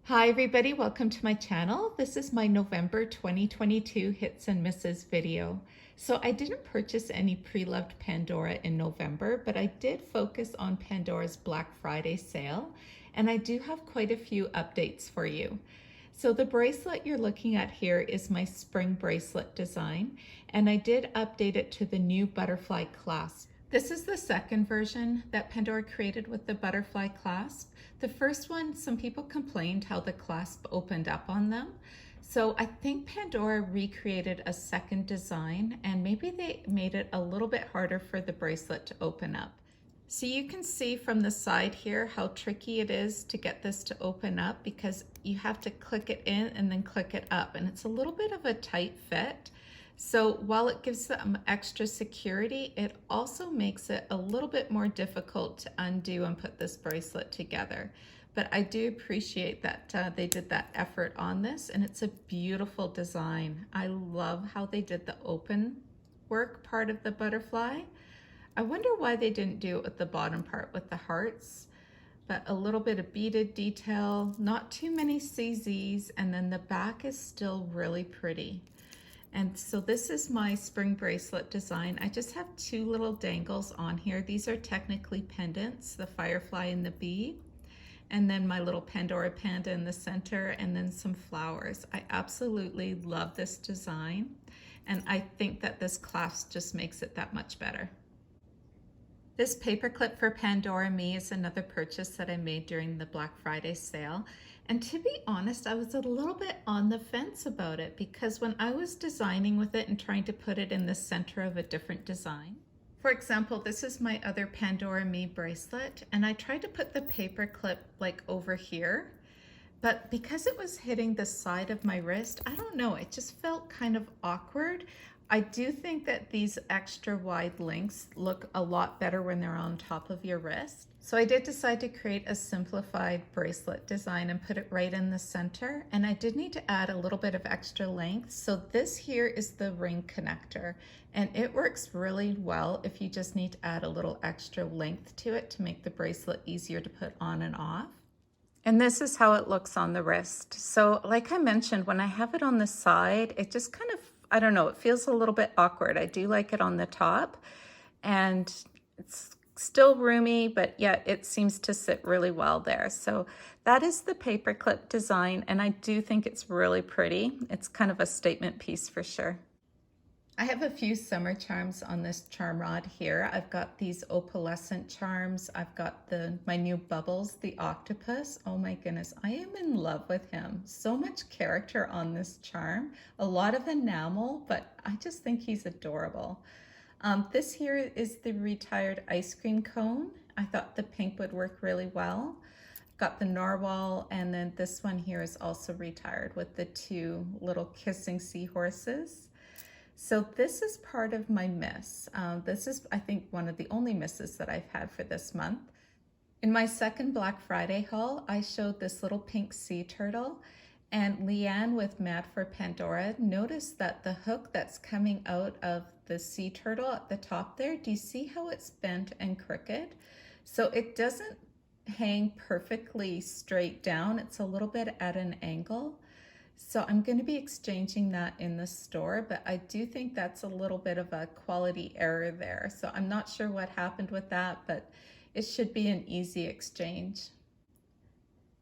Hi everybody, welcome to my channel. This is my November 2022 hits and misses video. So I didn't purchase any pre-loved Pandora in November, but I did focus on Pandora's Black Friday sale, and I do have quite a few updates for you. So the bracelet you're looking at here is my spring bracelet design, and I did update it to the new butterfly clasp. This is the second version that Pandora created with the butterfly clasp. The first one, some people complained how the clasp opened up on them. So I think Pandora recreated a second design, and maybe they made it a little bit harder for the bracelet to open up. So you can see from the side here how tricky it is to get this to open up, because you have to click it in and then click it up, and it's a little bit of a tight fit. So while it gives them extra security, it also makes it a little bit more difficult to undo and put this bracelet together. But I do appreciate that they did that effort on this, and it's a beautiful design. I love how they did the open work part of the butterfly. I wonder why they didn't do it with the bottom part with the hearts, but a little bit of beaded detail, not too many CZs, and then the back is still really pretty. And so this is my spring bracelet design. I just have two little dangles on here. These are technically pendants, the firefly and the bee, and then my little Pandora panda in the center, and then some flowers. I absolutely love this design, and I think that this clasp just makes it that much better. This paper clip for Pandora Me is another purchase that I made during the Black Friday sale. And to be honest, I was a little bit on the fence about it, because when I was designing with it and trying to put it in the center of a different design, for example, this is my other Pandora Me bracelet, and I tried to put the paper clip like over here, but because it was hitting the side of my wrist, I don't know, it just felt kind of awkward. I do think that these extra wide links look a lot better when they're on top of your wrist. So I did decide to create a simplified bracelet design and put it right in the center. And I did need to add a little bit of extra length. So this here is the ring connector, and it works really well if you just need to add a little extra length to it to make the bracelet easier to put on and off. And this is how it looks on the wrist. So like I mentioned, when I have it on the side, it just kind of, I don't know, it feels a little bit awkward. I do like it on the top, and it's still roomy, but yet it seems to sit really well there. So that is the paperclip design, and I do think it's really pretty. It's kind of a statement piece for sure. I have a few summer charms on this charm rod here. I've got these opalescent charms. I've got my new Bubbles, the octopus. Oh my goodness, I am in love with him. So much character on this charm. A lot of enamel, but I just think he's adorable. This here is the retired ice cream cone. I thought the pink would work really well. Got the narwhal, and then this one here is also retired with the two little kissing seahorses. So this is part of my miss. This is, I think, one of the only misses that I've had for this month. In my second Black Friday haul, I showed this little pink sea turtle, and Leanne with Mad for Pandora noticed that the hook that's coming out of the sea turtle at the top there, do you see how it's bent and crooked? So it doesn't hang perfectly straight down. It's a little bit at an angle. So I'm going to be exchanging that in the store, but I do think that's a little bit of a quality error there. So I'm not sure what happened with that, but it should be an easy exchange.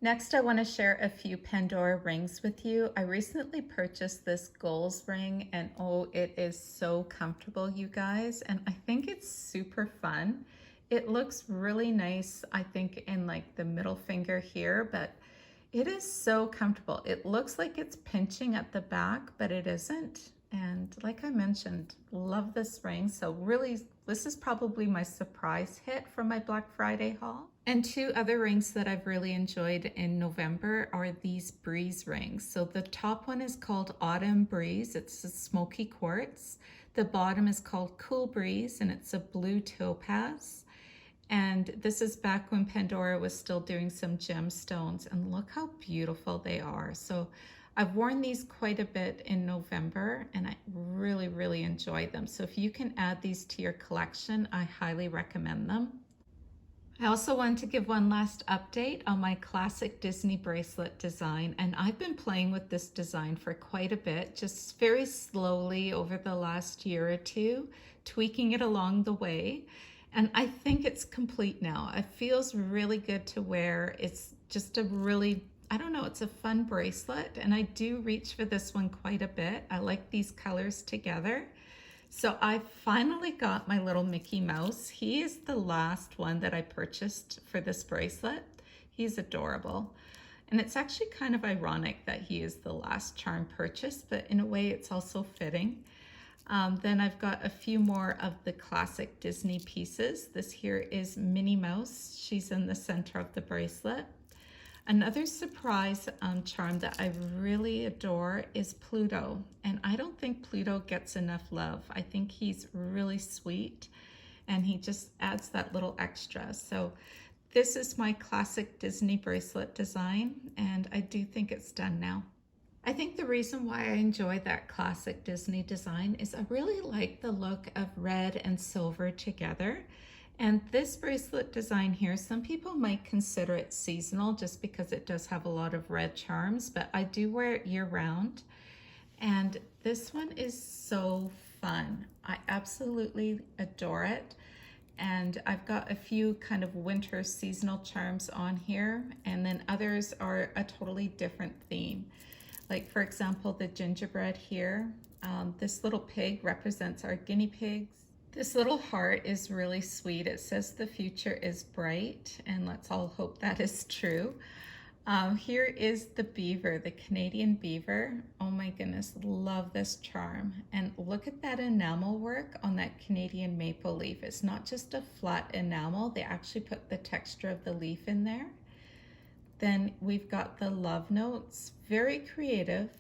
Next, I want to share a few Pandora rings with you. I recently purchased this Goals ring, and oh, it is so comfortable, you guys, and I think it's super fun. It looks really nice, I think, in like the middle finger here, but it is so comfortable. It looks like it's pinching at the back, but it isn't. And like I mentioned, love this ring. So really, this is probably my surprise hit from my Black Friday haul. And two other rings that I've really enjoyed in November are these Breeze rings. So the top one is called Autumn Breeze. It's a smoky quartz. The bottom is called Cool Breeze, and it's a blue topaz. And this is back when Pandora was still doing some gemstones, and look how beautiful they are. So I've worn these quite a bit in November, and I really, really enjoy them. So if you can add these to your collection, I highly recommend them. I also wanted to give one last update on my classic Disney bracelet design, and I've been playing with this design for quite a bit, just very slowly over the last year or two, tweaking it along the way. And I think it's complete now. It feels really good to wear. It's just a really, I don't know, it's a fun bracelet, and I do reach for this one quite a bit. I like these colors together. So I finally got my little Mickey Mouse. He is the last one that I purchased for this bracelet. He's adorable. And it's actually kind of ironic that he is the last charm purchase, but in a way it's also fitting. Then I've got a few more of the classic Disney pieces. This here is Minnie Mouse. She's in the center of the bracelet. Another surprise charm that I really adore is Pluto. And I don't think Pluto gets enough love. I think he's really sweet and he just adds that little extra. So this is my classic Disney bracelet design, and I do think it's done now. I think the reason why I enjoy that classic Disney design is I really like the look of red and silver together. And this bracelet design here, some people might consider it seasonal just because it does have a lot of red charms, but I do wear it year round. And this one is so fun. I absolutely adore it. And I've got a few kind of winter seasonal charms on here, and then others are a totally different theme. Like for example, the gingerbread here. This little pig represents our guinea pigs. This little heart is really sweet. It says the future is bright, and let's all hope that is true. Here is the beaver, the Canadian beaver. Oh my goodness, love this charm. And look at that enamel work on that Canadian maple leaf. It's not just a flat enamel. They actually put the texture of the leaf in there. Then we've got the love notes, very creative.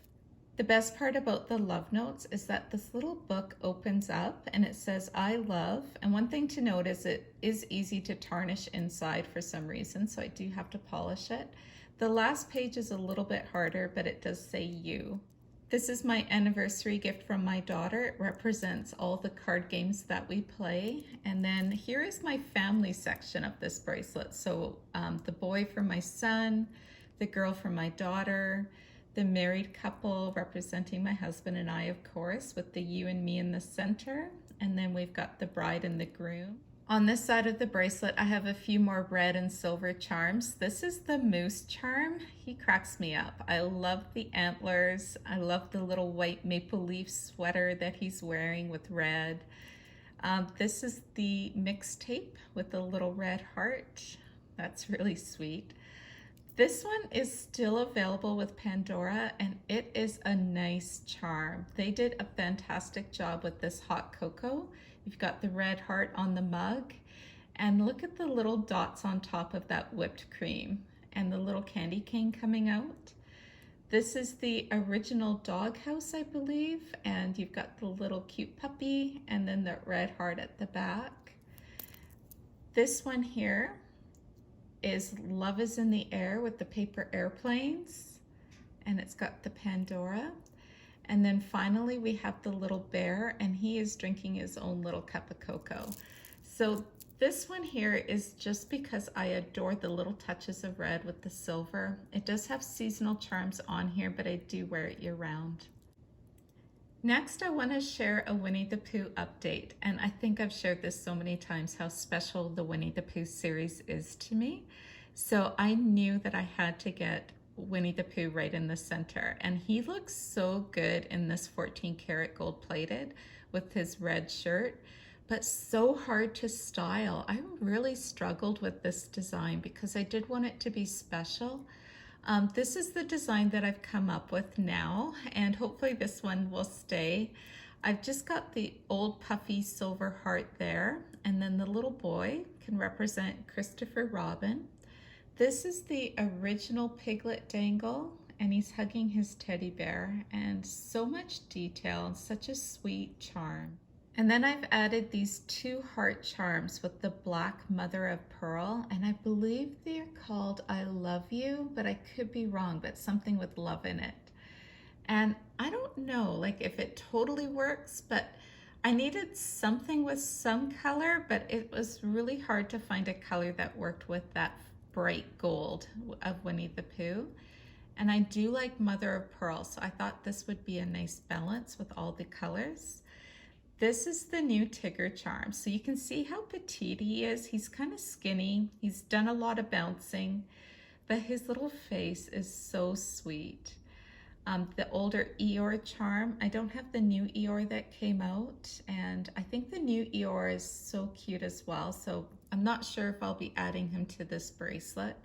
The best part about the love notes is that this little book opens up and it says, I love. And one thing to note is it is easy to tarnish inside for some reason, so I do have to polish it. The last page is a little bit harder, but it does say you. This is my anniversary gift from my daughter. It represents all the card games that we play. And then here is my family section of this bracelet. So the boy for my son, the girl for my daughter, the married couple representing my husband and I, of course, with the you and me in the center. And then we've got the bride and the groom. On this side of the bracelet, I have a few more red and silver charms. This is the moose charm. He cracks me up. I love the antlers. I love the little white maple leaf sweater that he's wearing with red. This is the mixtape with the little red heart. That's really sweet. This one is still available with Pandora, and it is a nice charm. They did a fantastic job with this hot cocoa. You've got the red heart on the mug, and look at the little dots on top of that whipped cream and the little candy cane coming out. This is the original doghouse, I believe, and you've got the little cute puppy and then the red heart at the back. This one here is Love is in the Air with the paper airplanes, and it's got the Pandora. And then finally we have the little bear, and he is drinking his own little cup of cocoa. So this one here is just because I adore the little touches of red with the silver. It does have seasonal charms on here, but I do wear it year round. Next, I want to share a Winnie the Pooh update, and I think I've shared this so many times how special the Winnie the Pooh series is to me. So I knew that I had to get Winnie the Pooh right in the center, and he looks so good in this 14 karat gold plated with his red shirt, but so hard to style. I really struggled with this design because I did want it to be special. This is the design that I've come up with now, and hopefully this one will stay. I've just got the old puffy silver heart there, and then the little boy can represent Christopher Robin. This is the original piglet dangle, and he's hugging his teddy bear, and so much detail and such a sweet charm. And then I've added these two heart charms with the black mother of pearl, and I believe they're called I Love You, but I could be wrong, but something with love in it. And I don't know like if it totally works, but I needed something with some color, but it was really hard to find a color that worked with that bright gold of Winnie the Pooh. And I do like mother of pearl, so I thought this would be a nice balance with all the colors. This is the new Tigger charm. So you can see how petite he is. He's kind of skinny. He's done a lot of bouncing, but his little face is so sweet. The older Eeyore charm, I don't have the new Eeyore that came out, and I think the new Eeyore is so cute as well. So I'm not sure if I'll be adding him to this bracelet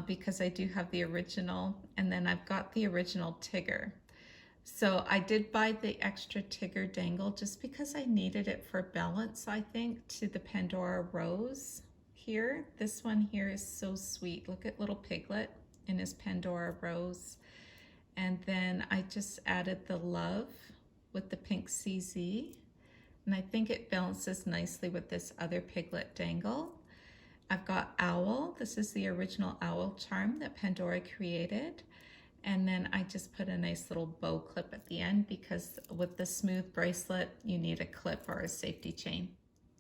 because I do have the original, and then I've got the original Tigger. So I did buy the extra Tigger dangle just because I needed it for balance, I think, to the Pandora rose here. This one here is so sweet. Look at little Piglet in his Pandora rose. And then I just added the love with the pink CZ. And I think it balances nicely with this other Piglet dangle. I've got owl. This is the original owl charm that Pandora created. And then I just put a nice little bow clip at the end because with the smooth bracelet, you need a clip or a safety chain.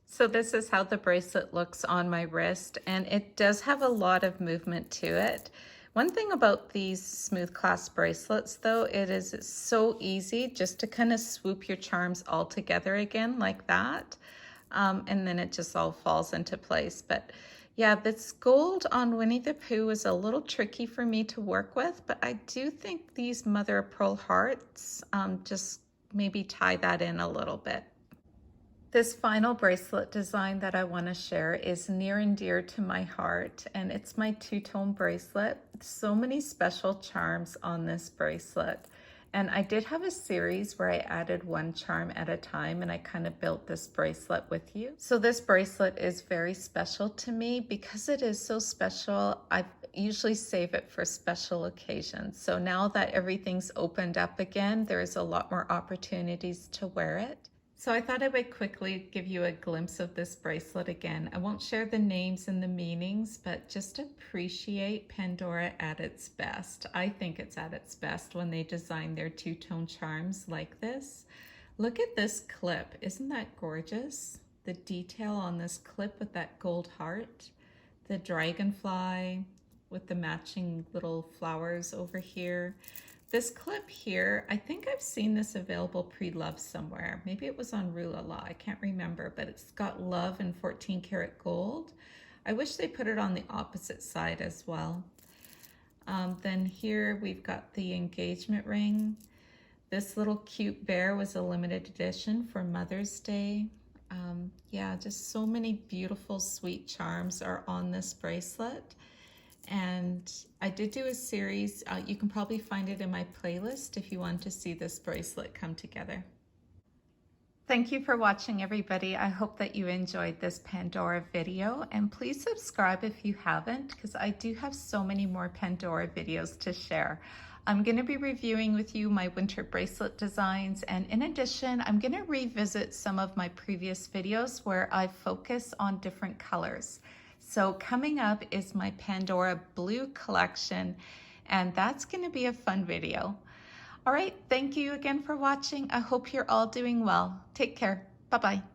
So this is how the bracelet looks on my wrist, and it does have a lot of movement to it. One thing about these smooth clasp bracelets though, it's so easy just to kind of swoop your charms all together again like that. And then it just all falls into place. But yeah, this gold on Winnie the Pooh is a little tricky for me to work with, but I do think these mother of pearl hearts just maybe tie that in a little bit. This final bracelet design that I want to share is near and dear to my heart, and it's my two-tone bracelet. So many special charms on this bracelet. And I did have a series where I added one charm at a time, and I kind of built this bracelet with you. So this bracelet is very special to me. Because it is so special, I usually save it for special occasions. So now that everything's opened up again, there's a lot more opportunities to wear it. So I thought I would quickly give you a glimpse of this bracelet again. I won't share the names and the meanings, but just appreciate Pandora at its best. I think it's at its best when they design their two-tone charms like this. Look at this clip. Isn't that gorgeous? The detail on this clip with that gold heart, the dragonfly with the matching little flowers over here. This clip here, I think I've seen this available pre-loved somewhere. Maybe it was on Rue La La, I can't remember, but it's got love in 14 karat gold. I wish they put it on the opposite side as well. Then here we've got the engagement ring. This little cute bear was a limited edition for Mother's Day. Yeah, just so many beautiful, sweet charms are on this bracelet. And I did do a series, you can probably find it in my playlist if you want to see this bracelet come together. Thank you for watching, everybody. I hope that you enjoyed this Pandora video, and please subscribe if you haven't, because I do have so many more Pandora videos to share. I'm going to be reviewing with you my winter bracelet designs, and in addition, I'm going to revisit some of my previous videos where I focus on different colors. So coming up is my Pandora Blue collection, and that's going to be a fun video. All right, thank you again for watching. I hope you're all doing well. Take care. Bye-bye.